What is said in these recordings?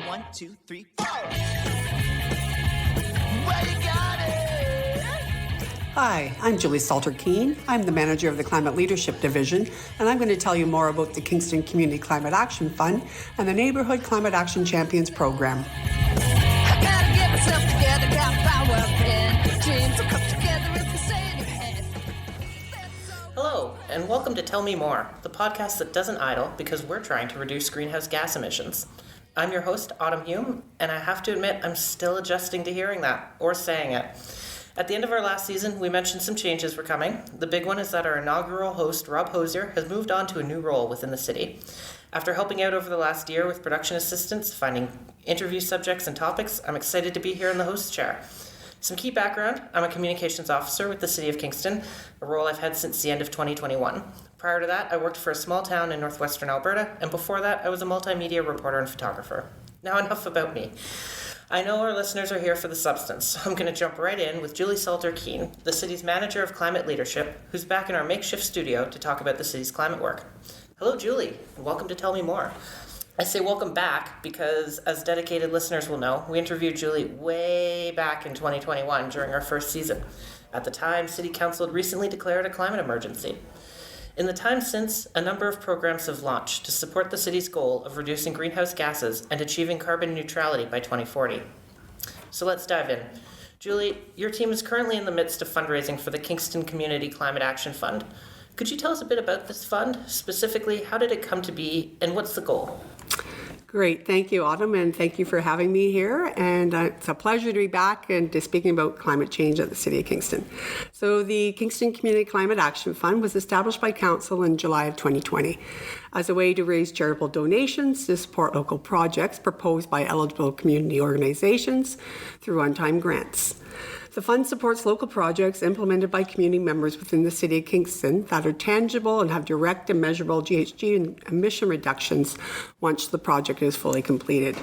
1, 2, 3, 4. Well, you got it. Hi, I'm Julie Salter-Keane. I'm the manager of the Climate Leadership Division, and I'm going to tell you more about the Kingston Community Climate Action Fund and the Neighbourhood Climate Action Champions Program. I gotta get myself together, got power pen. Dreams will come together if you say in your head. Hello, and welcome to Tell Me More, the podcast that doesn't idle because we're trying to reduce greenhouse gas emissions. I'm your host, Autumn Hume, and I have to admit I'm still adjusting to hearing that, or saying it. At the end of our last season, we mentioned some changes were coming. The big one is that our inaugural host, Rob Hosier, has moved on to a new role within the city. After helping out over the last year with production assistance, finding interview subjects and topics, I'm excited to be here in the host chair. Some key background: I'm a communications officer with the City of Kingston, a role I've had since the end of 2021. Prior to that, I worked for a small town in northwestern Alberta, and before that, I was a multimedia reporter and photographer. Now enough about me. I know our listeners are here for the substance, so I'm going to jump right in with Julie Salter-Keane, the city's manager of climate leadership, who's back in our makeshift studio to talk about the city's climate work. Hello, Julie, and welcome to Tell Me More. I say welcome back because, as dedicated listeners will know, we interviewed Julie way back in 2021 during our first season. At the time, City Council had recently declared a climate emergency. In the time since, a number of programs have launched to support the city's goal of reducing greenhouse gases and achieving carbon neutrality by 2040. So let's dive in. Julie, your team is currently in the midst of fundraising for the Kingston Community Climate Action Fund. Could you tell us a bit about this fund? Specifically, how did it come to be and what's the goal? Great. Thank you, Autumn, and thank you for having me here. And it's a pleasure to be back and to speaking about climate change at the City of Kingston. So the Kingston Community Climate Action Fund was established by Council in July of 2020 as a way to raise charitable donations to support local projects proposed by eligible community organizations through one-time grants. The fund supports local projects implemented by community members within the City of Kingston that are tangible and have direct and measurable GHG emission reductions once the project is fully completed.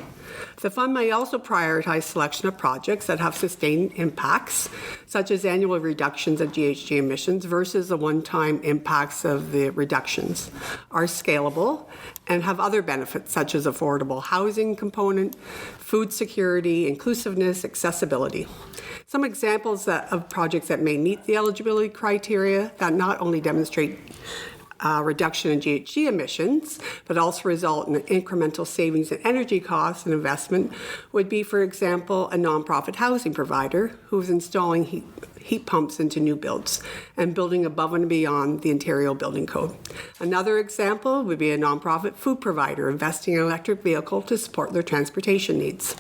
The fund may also prioritize selection of projects that have sustained impacts, such as annual reductions of GHG emissions versus the one-time impacts of the reductions, are scalable and have other benefits such as affordable housing component, food security, inclusiveness, accessibility. Some examples of projects that may meet the eligibility criteria that not only demonstrate reduction in GHG emissions, but also result in incremental savings in energy costs and investment would be, for example, a nonprofit housing provider who is installing heat pumps into new builds and building above and beyond the Ontario Building Code. Another example would be a nonprofit food provider investing in an electric vehicle to support their transportation needs.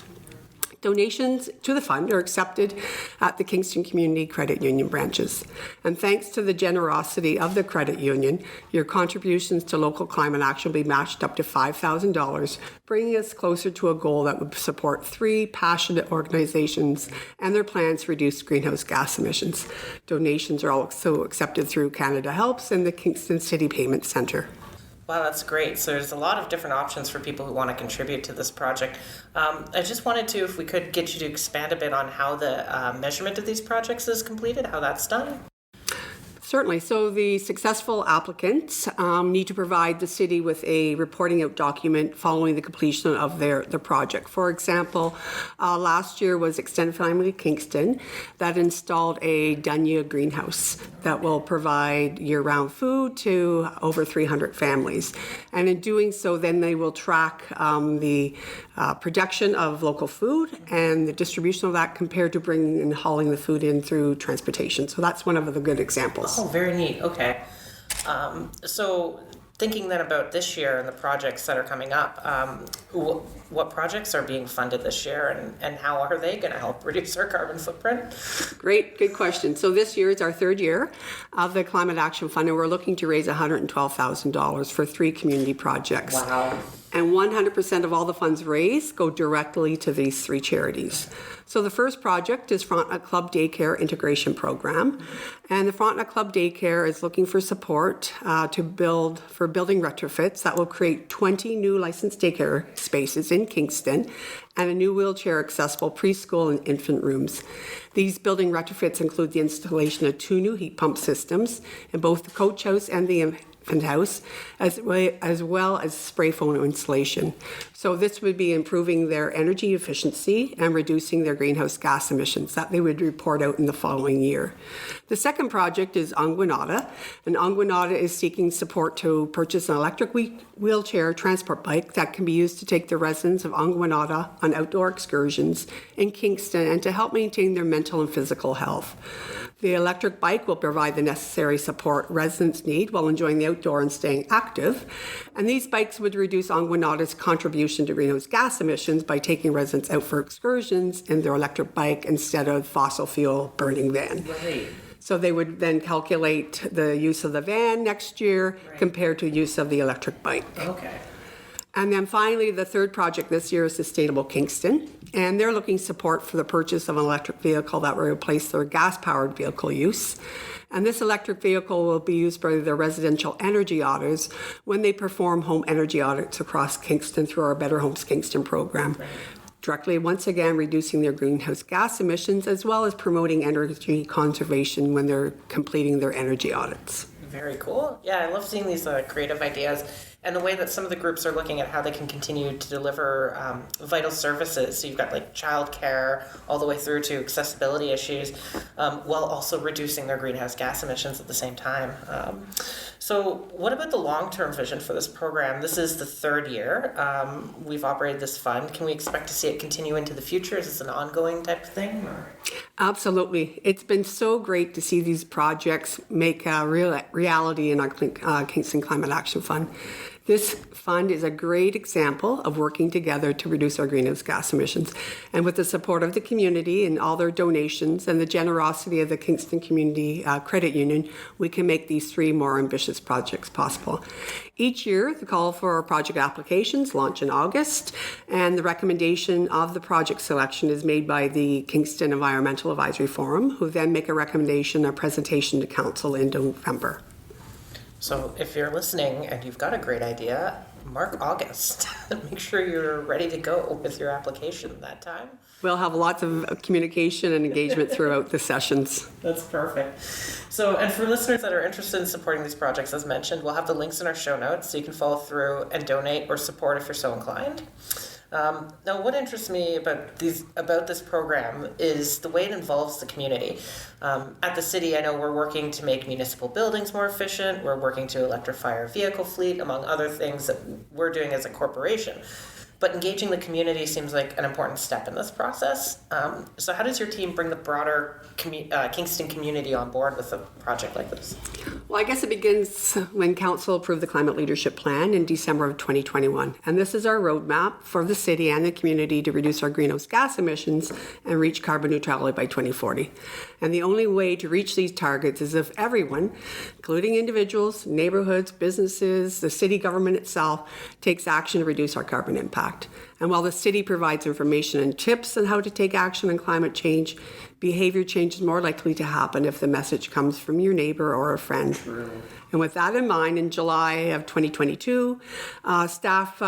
Donations to the fund are accepted at the Kingston Community Credit Union branches. And thanks to the generosity of the credit union, your contributions to local climate action will be matched up to $5,000, bringing us closer to a goal that would support 3 passionate organizations and their plans to reduce greenhouse gas emissions. Donations are also accepted through Canada Helps and the Kingston City Payment Centre. Wow, that's great. So there's a lot of different options for people who want to contribute to this project. I just wanted to, if we could, get you to expand a bit on how the measurement of these projects is completed, how that's done. Certainly. So the successful applicants need to provide the city with a reporting out document following the completion of their project. For example, last year was Extended Family Kingston that installed a Dunya greenhouse that will provide year-round food to over 300 families. And in doing so, then they will track the production of local food and the distribution of that compared to bringing and hauling the food in through transportation. So that's one of the good examples. Oh, very neat. Okay. So thinking then about this year and the projects that are coming up, what projects are being funded this year and how are they going to help reduce our carbon footprint? Great, good question. So this year is our 3rd year of the Climate Action Fund, and we're looking to raise $112,000 for 3 community projects. Wow. And 100% of all the funds raised go directly to these 3 charities. So the first project is Frontenac Club Daycare Integration Program. And the Frontenac Club Daycare is looking for support for building retrofits that will create 20 new licensed daycare spaces in Kingston and a new wheelchair accessible preschool and infant rooms. These building retrofits include the installation of 2 new heat pump systems in both the coach house and the house, as well as spray foam insulation. So this would be improving their energy efficiency and reducing their greenhouse gas emissions that they would report out in the following year. The second project is Anguinata, and Anguinata is seeking support to purchase an electric wheelchair transport bike that can be used to take the residents of Anguinata on outdoor excursions in Kingston and to help maintain their mental and physical health. The electric bike will provide the necessary support residents need while enjoying the outdoor and staying active. And these bikes would reduce Anguinata's contribution to greenhouse gas emissions by taking residents out for excursions in their electric bike instead of fossil fuel burning van. Right. So they would then calculate the use of the van next year compared to use of the electric bike. Okay. And then finally, the third project this year is Sustainable Kingston, and they're looking support for the purchase of an electric vehicle that will replace their gas-powered vehicle use. And this electric vehicle will be used by their residential energy auditors when they perform home energy audits across Kingston through our Better Homes Kingston program. Directly, once again, reducing their greenhouse gas emissions as well as promoting energy conservation when they're completing their energy audits. Very cool. Yeah, I love seeing these creative ideas and the way that some of the groups are looking at how they can continue to deliver vital services. So you've got like childcare all the way through to accessibility issues, while also reducing their greenhouse gas emissions at the same time. So what about the long-term vision for this program? This is the third year we've operated this fund. Can we expect to see it continue into the future? Is this an ongoing type of thing? Or? Absolutely. It's been so great to see these projects make a reality in our Kingston Climate Action Fund. This fund is a great example of working together to reduce our greenhouse gas emissions. And with the support of the community and all their donations and the generosity of the Kingston Community Credit Union, we can make these three more ambitious projects possible. Each year, the call for project applications launch in August, and the recommendation of the project selection is made by the Kingston Environmental Advisory Forum, who then make a recommendation or presentation to Council in November. So if you're listening and you've got a great idea, mark August. Make sure you're ready to go with your application that time. We'll have lots of communication and engagement throughout the sessions. That's perfect. So, and for listeners that are interested in supporting these projects, as mentioned, we'll have the links in our show notes so you can follow through and donate or support if you're so inclined. Now, what interests me about this program is the way it involves the community. At the city, I know we're working to make municipal buildings more efficient. We're working to electrify our vehicle fleet, among other things that we're doing as a corporation. But engaging the community seems like an important step in this process. So how does your team bring the broader Kingston community on board with a project like this? Well, I guess it begins when Council approved the Climate Leadership Plan in December of 2021. And this is our roadmap for the city and the community to reduce our greenhouse gas emissions and reach carbon neutrality by 2040. And the only way to reach these targets is if everyone, including individuals, neighborhoods, businesses, the city government itself, takes action to reduce our carbon impact. And while the city provides information and tips on how to take action on climate change, behavior change is more likely to happen if the message comes from your neighbor or a friend. True. And with that in mind, in July of 2022, staff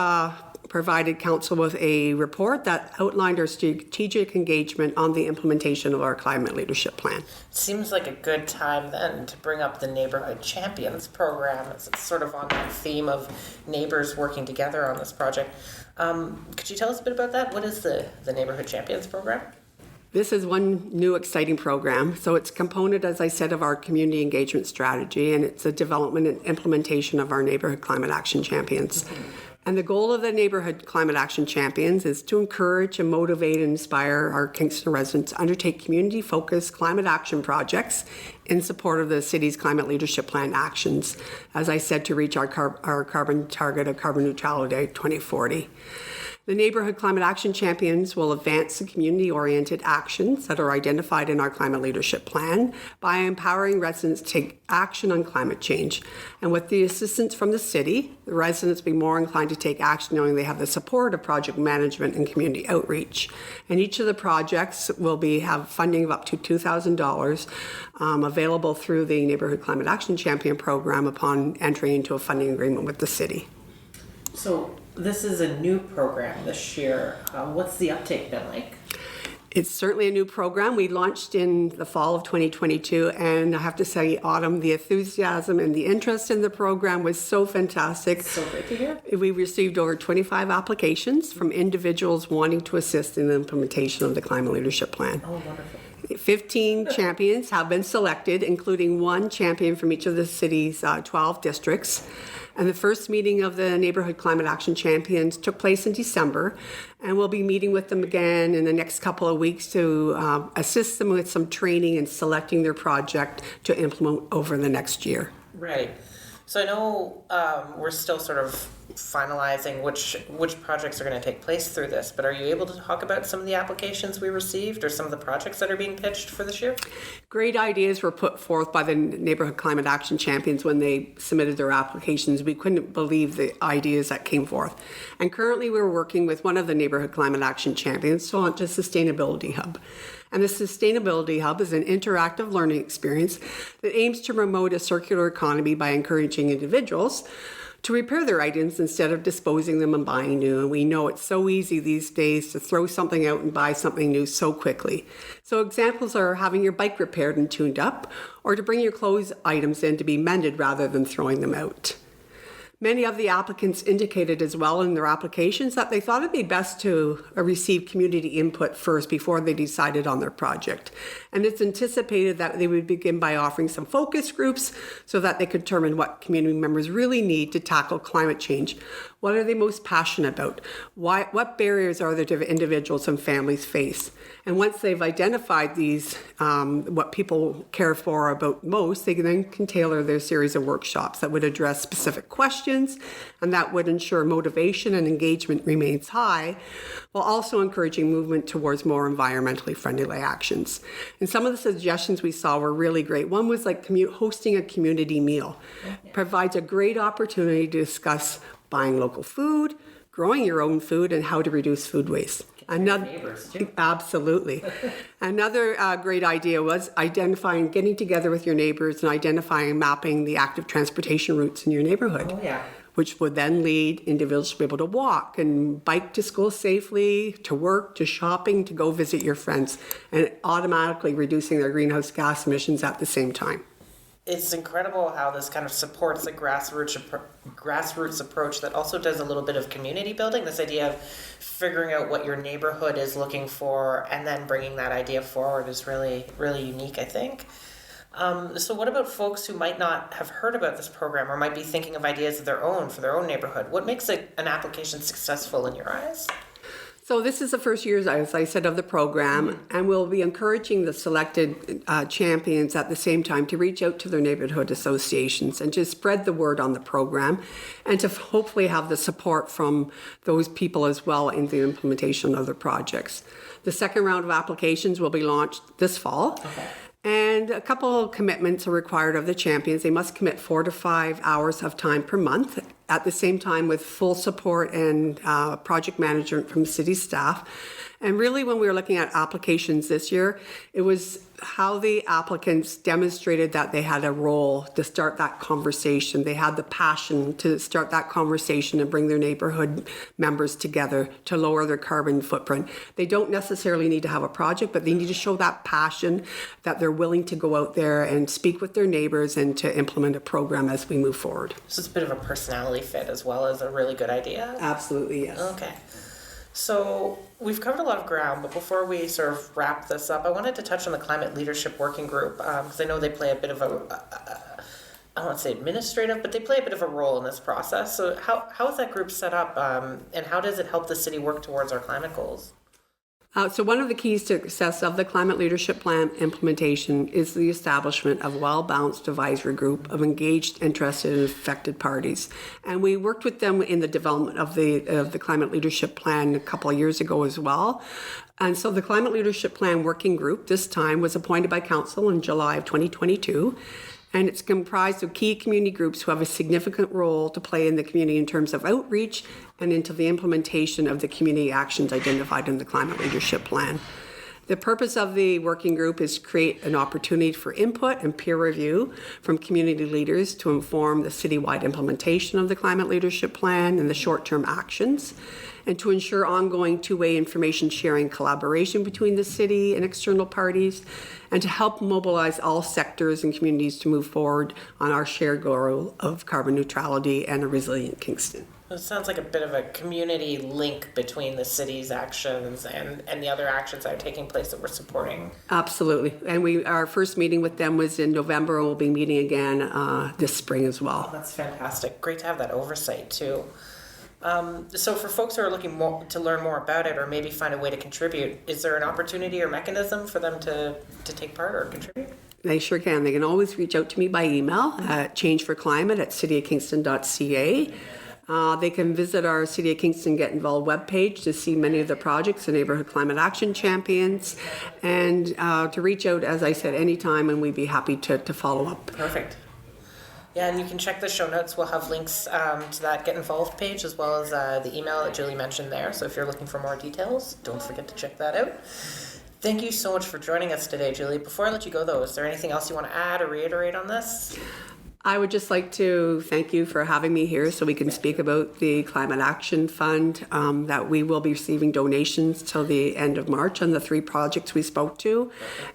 provided Council with a report that outlined our strategic engagement on the implementation of our Climate Leadership Plan. Seems like a good time then to bring up the Neighbourhood Champions program. It's sort of on that theme of neighbors working together on this project. Could you tell us a bit about that? What is the Neighbourhood Champions program? This is one new exciting program. So it's a component, as I said, of our community engagement strategy, and it's a development and implementation of our Neighbourhood Climate Action Champions. Mm-hmm. And the goal of the Neighbourhood Climate Action Champions is to encourage and motivate and inspire our Kingston residents to undertake community-focused climate action projects in support of the city's Climate Leadership Plan actions, as I said, to reach our carbon target of carbon neutrality by 2040. The Neighbourhood Climate Action Champions will advance the community-oriented actions that are identified in our Climate Leadership Plan by empowering residents to take action on climate change. And with the assistance from the city, the residents will be more inclined to take action knowing they have the support of project management and community outreach. And each of the projects will have funding of up to $2,000 available through the Neighbourhood Climate Action Champion program upon entering into a funding agreement with the city. So this is a new program this year. What's the uptake been like? It's certainly a new program. We launched in the fall of 2022, and I have to say, Autumn, the enthusiasm and the interest in the program was so fantastic. So great to hear. We received over 25 applications from individuals wanting to assist in the implementation of the Climate Leadership Plan. Oh, wonderful. 15 champions have been selected, including one champion from each of the city's 12 districts. And the first meeting of the Neighbourhood Climate Action Champions took place in December, and we'll be meeting with them again in the next couple of weeks to assist them with some training and selecting their project to implement over the next year. Right. So I know we're still sort of finalizing which projects are going to take place through this, but are you able to talk about some of the applications we received or some of the projects that are being pitched for this year? Great ideas were put forth by the Neighbourhood Climate Action Champions when they submitted their applications. We couldn't believe the ideas that came forth. And currently we're working with one of the Neighbourhood Climate Action Champions to launch a Sustainability Hub. And the Sustainability Hub is an interactive learning experience that aims to promote a circular economy by encouraging individuals to repair their items instead of disposing them and buying new. And we know it's so easy these days to throw something out and buy something new so quickly. So examples are having your bike repaired and tuned up, or to bring your clothes items in to be mended rather than throwing them out. Many of the applicants indicated as well in their applications that they thought it'd be best to receive community input first before they decided on their project. And it's anticipated that they would begin by offering some focus groups so that they could determine what community members really need to tackle climate change. What are they most passionate about? What barriers are there to individuals and families face? And once they've identified these, what people care for about most, they then can tailor their series of workshops that would address specific questions, and that would ensure motivation and engagement remains high, while also encouraging movement towards more environmentally friendly actions. And some of the suggestions we saw were really great. One was like hosting a community meal. Provides a great opportunity to discuss buying local food, growing your own food, and how to reduce food waste. Neighbors too. Absolutely. Another great idea was getting together with your neighbors and identifying and mapping the active transportation routes in your neighborhood. Oh, yeah. Which would then lead individuals to be able to walk and bike to school safely, to work, to shopping, to go visit your friends, and automatically reducing their greenhouse gas emissions at the same time. It's incredible how this kind of supports a grassroots approach that also does a little bit of community building, this idea of figuring out what your neighborhood is looking for and then bringing that idea forward is really, really unique, I think. So what about folks who might not have heard about this program or might be thinking of ideas of their own for their own neighborhood? What makes an application successful in your eyes? So this is the first year, as I said, of the program, and we'll be encouraging the selected champions at the same time to reach out to their neighborhood associations and to spread the word on the program and to hopefully have the support from those people as well in the implementation of the projects. The second round of applications will be launched this fall. Okay. And a couple of commitments are required of the champions. They must commit 4 to 5 hours of time per month, at the same time with full support and project management from city staff. And really, when we were looking at applications this year, it was how the applicants demonstrated that they had a role to start that conversation. They had the passion to start that conversation and bring their neighborhood members together to lower their carbon footprint. They don't necessarily need to have a project, but they need to show that passion, that they're willing to go out there and speak with their neighbors and to implement a program as we move forward. So it's a bit of a personality fit as well as a really good idea? Absolutely, yes. Okay. So we've covered a lot of ground, but before we sort of wrap this up, I wanted to touch on the Climate Leadership Working Group because I know they play a bit of I don't want to say administrative, but they play a bit of a role in this process. So how is that group set up and how does it help the city work towards our climate goals? So one of the keys to success of the Climate Leadership Plan implementation is the establishment of a well-balanced advisory group of engaged, interested, and affected parties. And we worked with them in the development of the Climate Leadership Plan a couple of years ago as well. And so the Climate Leadership Plan Working Group this time was appointed by Council in July of 2022. And it's comprised of key community groups who have a significant role to play in the community in terms of outreach and into the implementation of the community actions identified in the Climate Leadership Plan. The purpose of the working group is to create an opportunity for input and peer review from community leaders to inform the citywide implementation of the Climate Leadership Plan and the short-term actions, and to ensure ongoing two-way information sharing collaboration between the city and external parties, and to help mobilize all sectors and communities to move forward on our shared goal of carbon neutrality and a resilient Kingston. It sounds like a bit of a community link between the city's actions and the other actions that are taking place that we're supporting. Absolutely. And our first meeting with them was in November, and we'll be meeting again this spring as well. Oh, that's fantastic. Great to have that oversight too. So for folks who are looking to learn more about it or maybe find a way to contribute, is there an opportunity or mechanism for them to take part or contribute? They sure can. They can always reach out to me by email at changeforclimate@cityofkingston.ca. They can visit our City of Kingston Get Involved webpage to see many of the projects, the Neighbourhood Climate Action Champions, and to reach out, as I said, anytime, and we'd be happy to follow up. Perfect. Yeah, and you can check the show notes. We'll have links to that Get Involved page as well as the email that Julie mentioned there. So if you're looking for more details, don't forget to check that out. Thank you so much for joining us today, Julie. Before I let you go, though, is there anything else you want to add or reiterate on this? I would just like to thank you for having me here so we can speak about the Climate Action Fund, that we will be receiving donations till the end of March on the 3 projects we spoke to,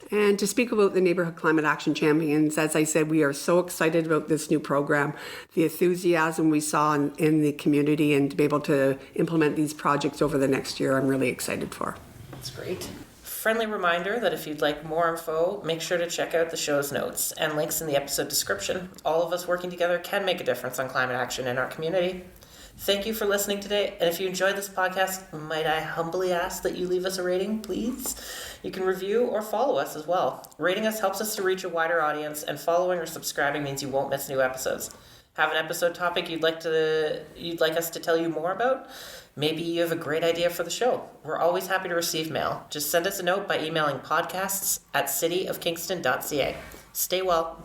and to speak about the Neighbourhood Climate Action Champions. As I said, we are so excited about this new program, the enthusiasm we saw in the community, and to be able to implement these projects over the next year, I'm really excited for. That's great. Friendly reminder that if you'd like more info, make sure to check out the show's notes and links in the episode description. All of us working together can make a difference on climate action in our community. Thank you for listening today, and if you enjoyed this podcast, might I humbly ask that you leave us a rating, please? You can review or follow us as well. Rating us helps us to reach a wider audience, and following or subscribing means you won't miss new episodes. Have an episode topic you'd like us to tell you more about? Maybe you have a great idea for the show. We're always happy to receive mail. Just send us a note by emailing podcasts@cityofkingston.ca. Stay well.